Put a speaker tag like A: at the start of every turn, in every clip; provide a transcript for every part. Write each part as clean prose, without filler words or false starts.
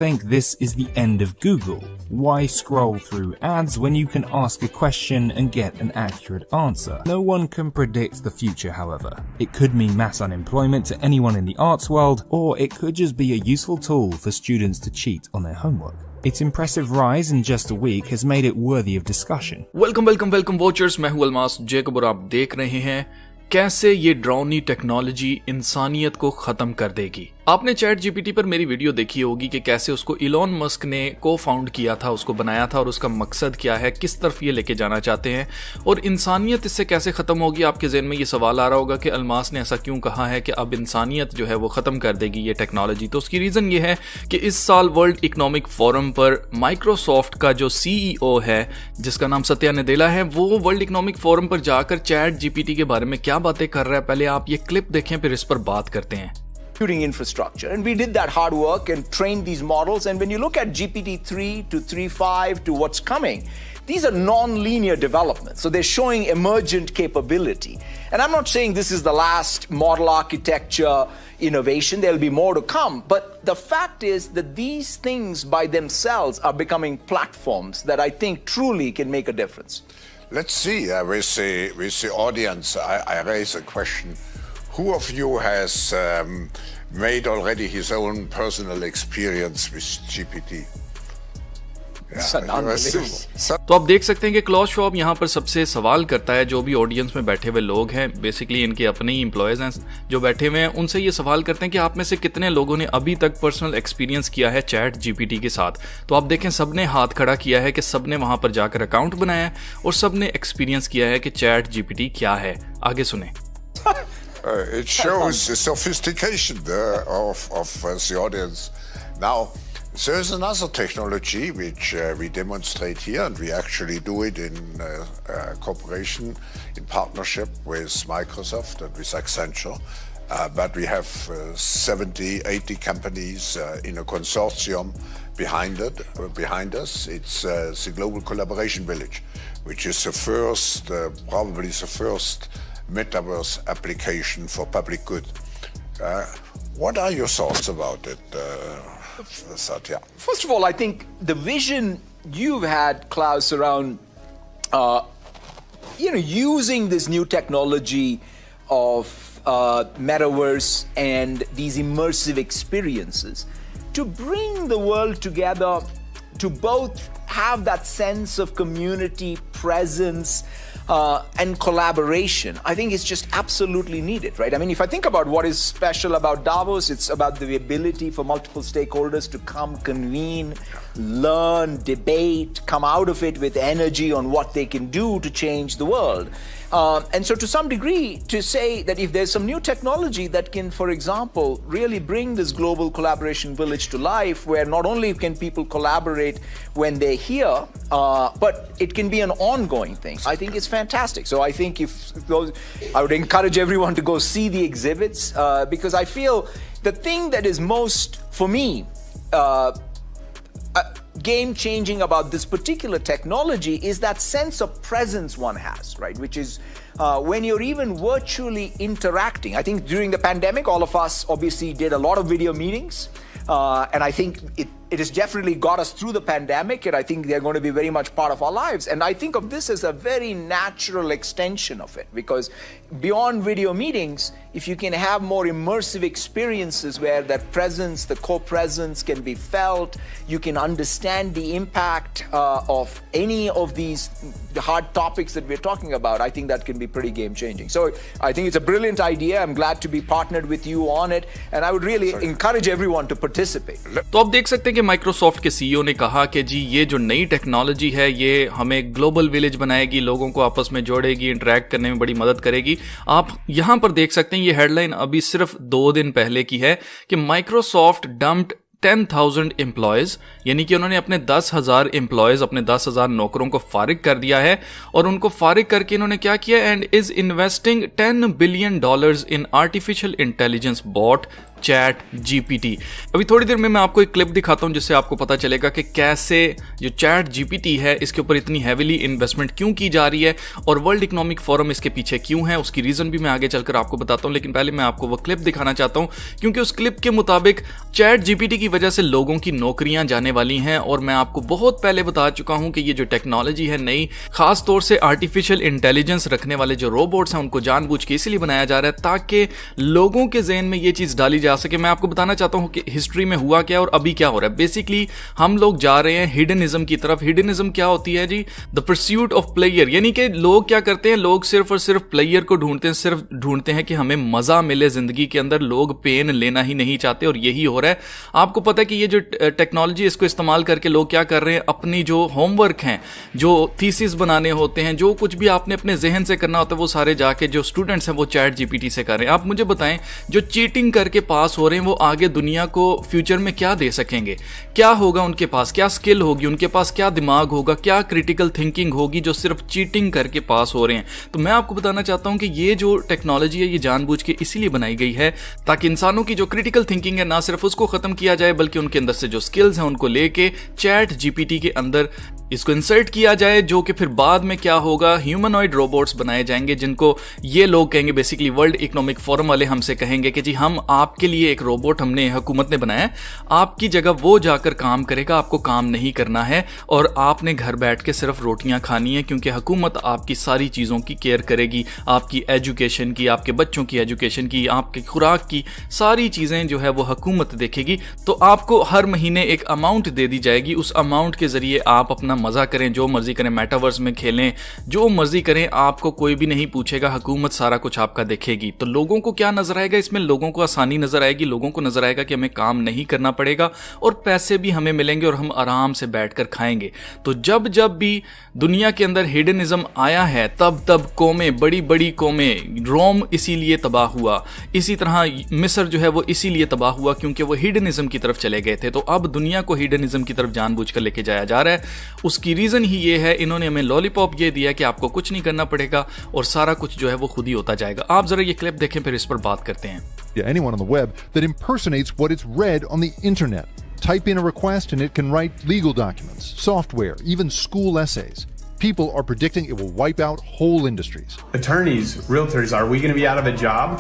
A: think this is the end of Google. Why scroll through ads when you can ask a question and get an accurate answer? No one can predict the future, however. It could mean mass unemployment to anyone in the arts world, or it could just be a useful tool for students to cheat on their homework. Its impressive rise in just a week has made it worthy of discussion.
B: Welcome watchers, मैं हूं Almas Jacob और आप देख रहे हैं कैसे ये ड्रोनी technology इंसानियत को खत्म कर देगी। आपने चैट जीपीटी पर मेरी वीडियो देखी होगी कि कैसे उसको इलॉन मस्क ने को फाउंड किया था, उसको बनाया था और उसका मकसद क्या है, किस तरफ ये लेके जाना चाहते हैं और इंसानियत इससे कैसे खत्म होगी। आपके ज़हन में ये सवाल आ रहा होगा कि अलमास ने ऐसा क्यों कहा है कि अब इंसानियत जो है वो ख़त्म कर देगी ये टेक्नोलॉजी। तो उसकी रीज़न ये है कि इस साल वर्ल्ड इकोनॉमिक फोरम पर माइक्रोसॉफ्ट का जो CEO है जिसका नाम सत्या नदेला है, वो वर्ल्ड इकोनॉमिक फोरम पर जाकर चैट जीपीटी के बारे में क्या बातें कर रहा है। पहले आप ये क्लिप देखें, फिर इस पर बात करते हैं।
C: Computing infrastructure, and we did that hard work and trained these models. And when you look at GPT-3 to 3.5 to what's coming, these are non-linear developments. So they're showing emergent capability. And I'm not saying this is the last model architecture innovation. There'll be more to come. But the fact is that these things by themselves are becoming platforms that I think truly can make a difference.
D: Let's see. With the audience, I raise a question. Who of you has made already his own personal experience with GPT?
B: तो आप देख सकते हैं कि clause shop यहाँ पर सबसे सवाल करता है। जो भी ऑडियंस में बैठे हुए लोग हैं, बेसिकली इनके अपने ही एम्प्लॉयज हैं जो बैठे हुए हैं, उनसे ये सवाल करते हैं कि आप में से कितने लोगों ने अभी तक पर्सनल एक्सपीरियंस किया है चैट जीपीटी के साथ। तो आप देखें सबने हाथ खड़ा किया है कि सबने वहां पर जाकर अकाउंट बनाया है और सबने एक्सपीरियंस किया है कि चैट जीपीटी क्या है। आगे सुने।
D: It shows the sophistication of the audience. Now, there is another technology which we demonstrate here, and we actually do it in cooperation, in partnership with Microsoft and with Accenture. But we have 70, 80 companies in a consortium behind us. It's the Global Collaboration Village, which is the first, probably the first metaverse application for public good. What are your thoughts about it, Satya?
C: First of all, I think the vision you've had, Klaus, around using this new technology of metaverse and these immersive experiences to bring the world together, to both have that sense of community presence and collaboration, I think it's just absolutely needed, right? I mean, if I think about what is special about Davos, it's about the ability for multiple stakeholders to come, convene, learn, debate, come out of it with energy on what they can do to change the world. And so to some degree, to say that if there's some new technology that can, for example, really bring this global collaboration village to life, where not only can people collaborate when they're here, but it can be an ongoing thing, I think it's fantastic. So I think I would encourage everyone to go see the exhibits, because I feel the thing that is most, for me, game-changing about this particular technology is that sense of presence one has, right? Which is when you're even virtually interacting. I think during the pandemic, all of us obviously did a lot of video meetings, and I think it has definitely got us through the pandemic, and I think they're going to be very much part of our lives. And I think of this as a very natural extension of it, because beyond video meetings, if you can have more immersive experiences where that presence, the co-presence can be felt, you can understand the impact of any of these hard topics that we're talking about, I think that can be pretty game-changing. So I think it's a brilliant idea. I'm glad to be partnered with you on it, and I would really encourage everyone to participate.
B: तो आप देख सकते हैं कि Microsoft के CEO ने कहा कि जी ये जो नई टेक्नोलॉजी है ये हमें ग्लोबल विलेज बनाएगी, लोगों को आपस में जोड़ेगी, इंटरेक्ट करने में बड़ी मदद करेगी। आप यहां पर देख सकते हैं ये हेडलाइन अभी सिर्फ 2 दिन पहले की है कि माइक्रोसॉफ्ट डम्प्ड 10,000 एम्प्लॉयज, यानी कि उन्होंने अपने 10,000 एम्प्लॉयज, अपने 10,000 नौकरों को फारिग कर दिया है। और उनको फारिग करके इन्होंने क्या किया, and is investing $10 billion in artificial intelligence bot ChatGPT. अभी थोड़ी देर में मैं आपको एक क्लिप दिखाता हूं जिससे आपको पता चलेगा कि कैसे जो चैट जीपीटी है इसके ऊपर इतनी हैवीली इन्वेस्टमेंट क्यों की जा रही है और वर्ल्ड इकोनॉमिक फोरम इसके पीछे क्यों है, उसकी रीजन भी मैं आगे चलकर आपको बताता हूं। लेकिन पहले मैं आपको वो क्लिप दिखाना चाहता हूं क्योंकि उस क्लिप के मुताबिक चैट जीपीटी की वजह से लोगों की नौकरियां जाने वाली हैं। और मैं आपको बहुत पहले बता चुका हूं कि ये जो टेक्नोलॉजी है नई, खास तौर से आर्टिफिशियल इंटेलिजेंस रखने वाले जो रोबोट्स हैं उनको जानबूझ के इसलिए बनाया जा रहा है ताकि लोगों के ज़हन में ये चीज़ डाली जा सके। मैं आपको बताना चाहता हूं कि हिस्ट्री में हुआ क्या और अभी क्या हो रहा है। बेसिकली हम लोग जा रहे हैं हिडनिज्म की तरफ। हिडनिज्म क्या होती है जी? द परस्यूट ऑफ प्लेयर, यानी कि लोग क्या करते हैं, लोग सिर्फ और सिर्फ प्लेयर को ढूंढते हैं, सिर्फ ढूंढते हैं कि हमें मजा मिले जिंदगी के अंदर, लोग पेन लेना ही नहीं चाहते और यही हो रहा है। आपको पता है कि ये जो टेक्नोलॉजी इसको इस्तेमाल करके लोग क्या कर रहे हैं, अपनी जो होमवर्क हैं, जो थीसिस बनाने होते हैं, जो कुछ भी आपने अपने जहन से करना होता है वो सारे जाके जो स्टूडेंट्स हैं वो चैट जीपीटी से कर रहे हैं। आप मुझे बताएं, जो चीटिंग करके पास हो रहे हैं वो आगे दुनिया को फ्यूचर में क्या दे सकेंगे? क्या होगा उनके पास? क्या स्किल होगी उनके पास? क्या दिमाग होगा? क्या क्रिटिकल थिंकिंग होगी जो सिर्फ चीटिंग करके पास हो रहे हैं? तो मैं आपको बताना चाहता हूं कि ये जो टेक्नोलॉजी है ये जानबूझ के इसीलिए बनाई गई है ताकि इंसानों की जो क्रिटिकल थिंकिंग है ना सिर्फ उसको खत्म किया जाए बल्कि उनके अंदर से जो स्किल्स हैं उनको लेके चैट जीपीटी के अंदर इसको इंसर्ट किया जाए, जो कि फिर बाद में क्या होगा, ह्यूमनॉइड रोबोट्स बनाए जाएंगे जिनको ये लोग कहेंगे, बेसिकली वर्ल्ड इकोनॉमिक फोरम वाले हमसे कहेंगे कि जी हम आपके लिए एक रोबोट हमने हुकूमत ने बनाया है, आपकी जगह वो जाकर काम करेगा, आपको काम नहीं करना है और आपने घर बैठ के सिर्फ रोटियां खानी है क्योंकि हुकूमत आपकी सारी चीज़ों की केयर करेगी, आपकी एजुकेशन की, आपके बच्चों की एजुकेशन की, आपकी खुराक की, सारी चीज़ें जो है वो हुकूमत देखेगी। तो आपको हर महीने एक अमाउंट दे दी जाएगी, उस अमाउंट के जरिए आप अपना मजा करें, जो मर्जी करें, मेटावर्स में खेलें, जो मर्जी करें, आपको कोई भी नहीं पूछेगा, हुकूमत सारा कुछ आपका देखेगी। तो लोगों को क्या नजर आएगा इसमें? लोगों को आसानी नजर आएगी, लोगों को नजर आएगा कि हमें काम नहीं करना पड़ेगा और पैसे भी हमें मिलेंगे और हम आराम से बैठकर खाएंगे। तो जब जब भी दुनिया के अंदर हिडनिज्म आया है तब तब कौमें, बड़ी बड़ी कौमें, रोम इसीलिए तबाह हुआ, इसी तरह मिस्र जो है वो इसीलिए तबाह हुआ क्योंकि वो हिडनिज्म की तरफ चले गए थे। तो अब दुनिया को हिडनिज्म की तरफ जानबूझकर लेके जाया जा रहा है। उसकी रीजन ही ये है, इन्होंने हमें लॉलीपॉप ये दिया कि आपको कुछ नहीं करना पड़ेगा और सारा कुछ जो है वो खुद ही होता जाएगा। आप जरा ये क्लिप देखें फिर इस पर बात करते हैं।
E: Anyone on the web that impersonates what it's read on the internet. Type in a request and it can write legal documents, software, even school essays. People are predicting it will wipe out whole industries.
F: Attorneys, realtors, are we going to be out of a job?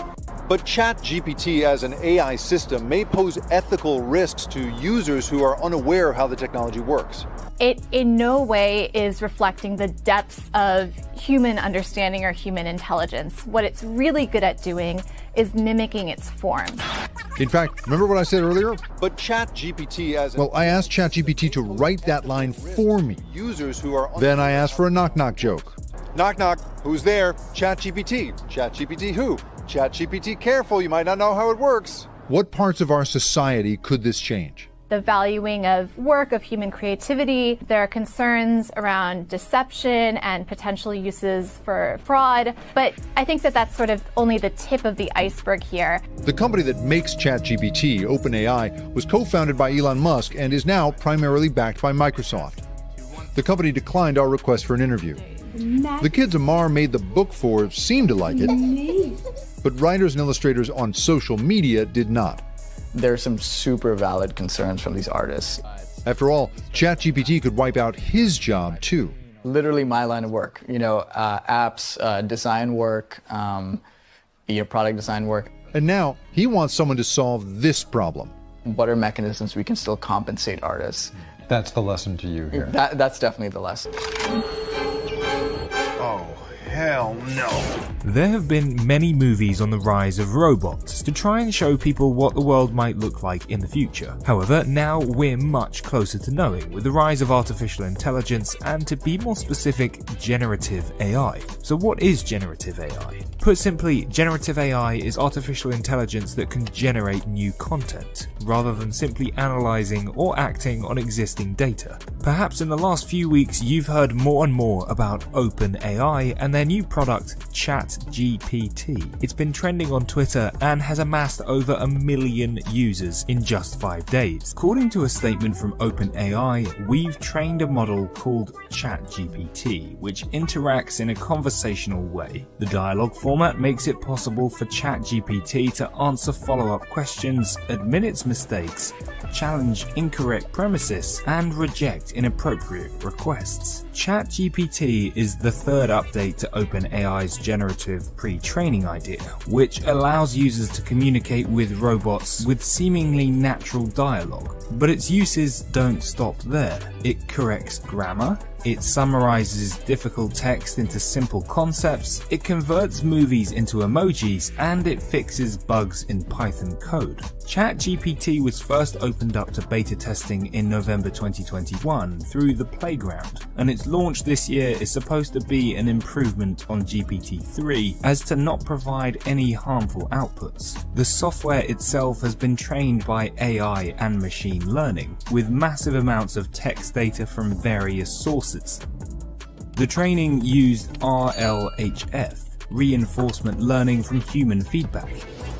E: But ChatGPT as an AI system may pose ethical risks to users who are unaware of how the technology works.
G: It in no way is reflecting the depths of human understanding or human intelligence. What it's really good at doing is mimicking its form.
E: In fact, remember what I said earlier? But ChatGPT as Well, I asked ChatGPT to write that line for me. Users who are Then I asked for a knock-knock joke. Knock knock, who's there? ChatGPT. ChatGPT who? ChatGPT, careful, you might not know how it works. What parts of our society could this change?
G: The valuing of work, of human creativity. There are concerns around deception and potential uses for fraud. But I think that that's sort of only the tip of the iceberg here.
E: The company that makes ChatGPT, OpenAI, was co-founded by Elon Musk and is now primarily backed by Microsoft. The company declined our request for an interview. The kids Amar made the book for seemed to like it, but writers and illustrators on social media did not.
H: There are some super valid concerns from these artists.
E: After all, ChatGPT could wipe out his job too.
H: Literally my line of work, apps, design work, your product design work.
E: And now he wants someone to solve this problem.
H: What are mechanisms we can still compensate artists?
I: That's the lesson to you here.
H: That's definitely the lesson.
F: Oh, hell no.
A: There have been many movies on the rise of robots to try and show people what the world might look like in the future. However, now we're much closer to knowing with the rise of artificial intelligence and, to be more specific, generative AI. So what is generative AI? Put simply, generative AI is artificial intelligence that can generate new content, rather than simply analyzing or acting on existing data. Perhaps in the last few weeks you've heard more and more about OpenAI and their new product ChatGPT. It's been trending on Twitter and has amassed over 1 million users in just 5 days. According to a statement from OpenAI, we've trained a model called ChatGPT, which interacts in a conversational way. The dialogue form format makes it possible for ChatGPT to answer follow-up questions, admit its mistakes, challenge incorrect premises, and reject inappropriate requests. ChatGPT is the third update to OpenAI's generative pre-training idea, which allows users to communicate with robots with seemingly natural dialogue. But its uses don't stop there. It corrects grammar, it summarizes difficult text into simple concepts, it converts movies into emojis, and it fixes bugs in Python code. ChatGPT was first opened up to beta testing in November 2021 through the Playground, and its launch this year is supposed to be an improvement on GPT-3 as to not provide any harmful outputs. The software itself has been trained by AI and machine learning, with massive amounts of text data from various sources. The training used RLHF, reinforcement learning from human feedback.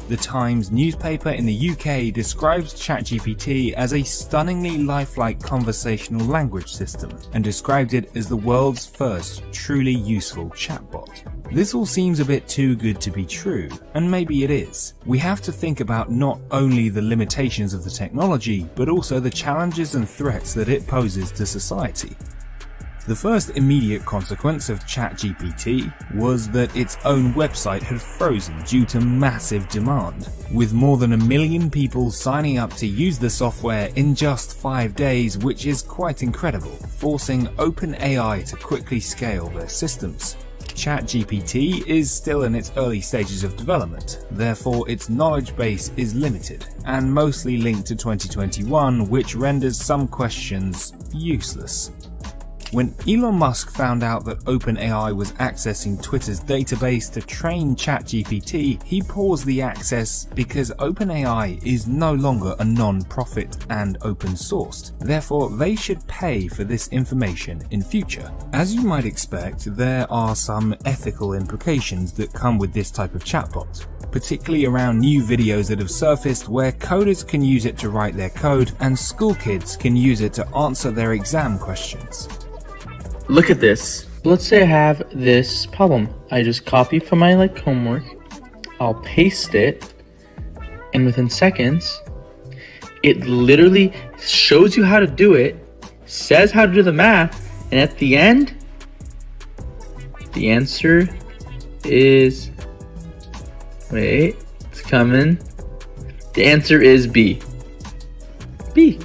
A: The Times newspaper in the UK describes ChatGPT as a stunningly lifelike conversational language system and described it as the world's first truly useful chatbot. This all seems a bit too good to be true, and maybe it is. We have to think about not only the limitations of the technology, but also the challenges and threats that it poses to society. The first immediate consequence of ChatGPT was that its own website had frozen due to massive demand, with more than 1 million people signing up to use the software in just 5 days, which is quite incredible, forcing OpenAI to quickly scale their systems. ChatGPT is still in its early stages of development, therefore its knowledge base is limited and mostly linked to 2021, which renders some questions useless. When Elon Musk found out that OpenAI was accessing Twitter's database to train ChatGPT, he paused the access because OpenAI is no longer a non-profit and open sourced. Therefore, they should pay for this information in future. As you might expect, there are some ethical implications that come with this type of chatbot, particularly around new videos that have surfaced where coders can use it to write their code and school kids can use it to answer their exam questions.
J: Look at this. Let's say I have this problem. I just copy from my homework, I'll paste it, and within seconds, it literally shows you how to do it, says how to do the math, and at the end, the answer is, wait, it's coming. The answer is B. B.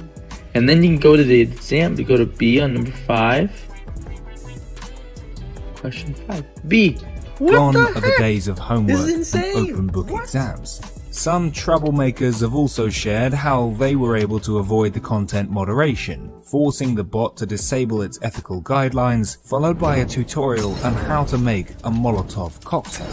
J: And then you can go to the exam, to go to B on number 5. Question 5. B.
A: Gone are the days of homework and open book exams. Some troublemakers have also shared how they were able to avoid the content moderation, forcing the bot to disable its ethical guidelines, followed by a tutorial on how to make a Molotov cocktail.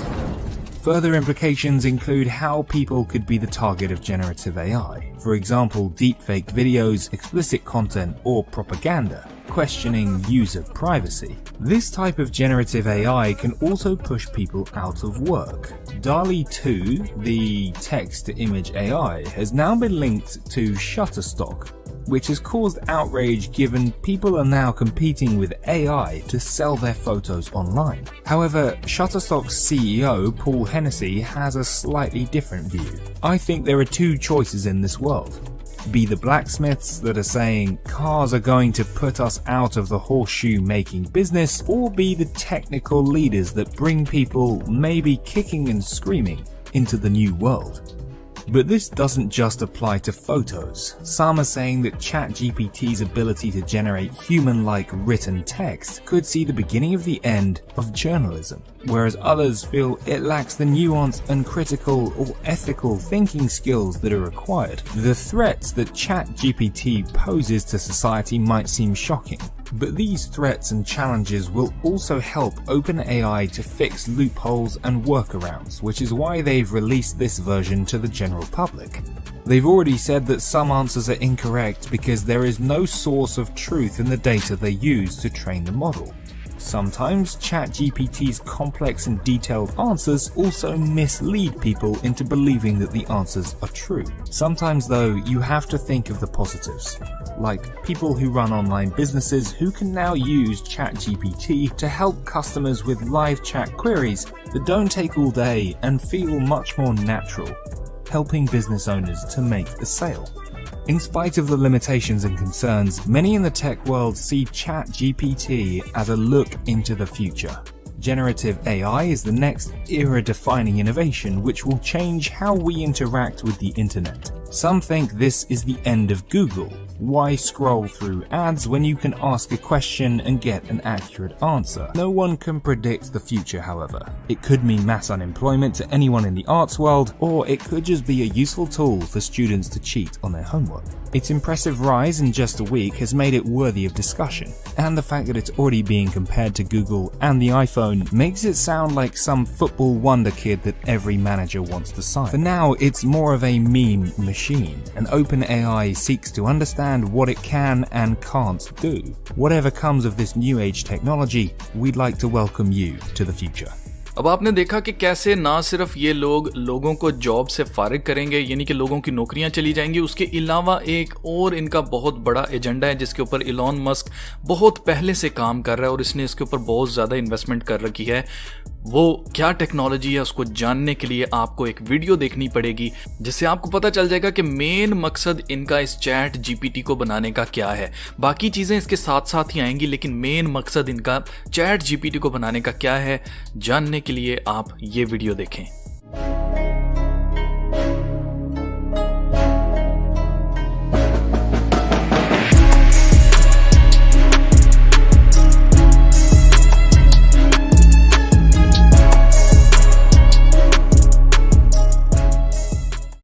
A: Further implications include how people could be the target of generative AI. For example, deepfake videos, explicit content, or propaganda, questioning user privacy. This type of generative AI can also push people out of work. DALL-E 2, the text-to-image AI, has now been linked to Shutterstock, which has caused outrage given people are now competing with AI to sell their photos online. However, Shutterstock's CEO, Paul Hennessy, has a slightly different view. I think there are two choices in this world. Be the blacksmiths that are saying cars are going to put us out of the horseshoe making business, or be the technical leaders that bring people, maybe kicking and screaming, into the new world. But this doesn't just apply to photos. Some are saying that ChatGPT's ability to generate human-like written text could see the beginning of the end of journalism, whereas others feel it lacks the nuance and critical or ethical thinking skills that are required. The threats that ChatGPT poses to society might seem shocking, but these threats and challenges will also help OpenAI to fix loopholes and workarounds, which is why they've released this version to the general public. They've already said that some answers are incorrect because there is no source of truth in the data they use to train the model. Sometimes ChatGPT's complex and detailed answers also mislead people into believing that the answers are true. Sometimes though, you have to think of the positives, like people who run online businesses who can now use ChatGPT to help customers with live chat queries that don't take all day and feel much more natural, helping business owners to make a sale. In spite of the limitations and concerns, many in the tech world see ChatGPT as a look into the future. Generative AI is the next era-defining innovation which will change how we interact with the internet. Some think this is the end of Google. Why scroll through ads when you can ask a question and get an accurate answer? No one can predict the future, however. It could mean mass unemployment to anyone in the arts world, or it could just be a useful tool for students to cheat on their homework. Its impressive rise in just a week has made it worthy of discussion, and the fact that it's already being compared to Google and the iPhone makes it sound like some football wonder kid that every manager wants to sign. For now, it's more of a meme machine, and OpenAI seeks to understand what it can and can't do. Whatever comes of this new age technology, we'd like to welcome you to the future.
B: अब आपने देखा कि कैसे ना सिर्फ ये लोगों को जॉब से फारिग करेंगे, यानी कि लोगों की नौकरियां चली जाएंगी, उसके अलावा एक और इनका बहुत बड़ा एजेंडा है जिसके ऊपर इलॉन मस्क बहुत पहले से काम कर रहा है और इसने इसके ऊपर बहुत ज़्यादा इन्वेस्टमेंट कर रखी है। वो क्या टेक्नोलॉजी है उसको जानने के लिए आपको एक वीडियो देखनी पड़ेगी जिससे आपको पता चल जाएगा कि मेन मकसद इनका इस चैट जीपीटी को बनाने का क्या है। बाकी चीज़ें इसके साथ साथ ही आएंगी, लेकिन मेन मकसद इनका चैट जीपीटी को बनाने का क्या है, जानने के लिए आप ये वीडियो देखें।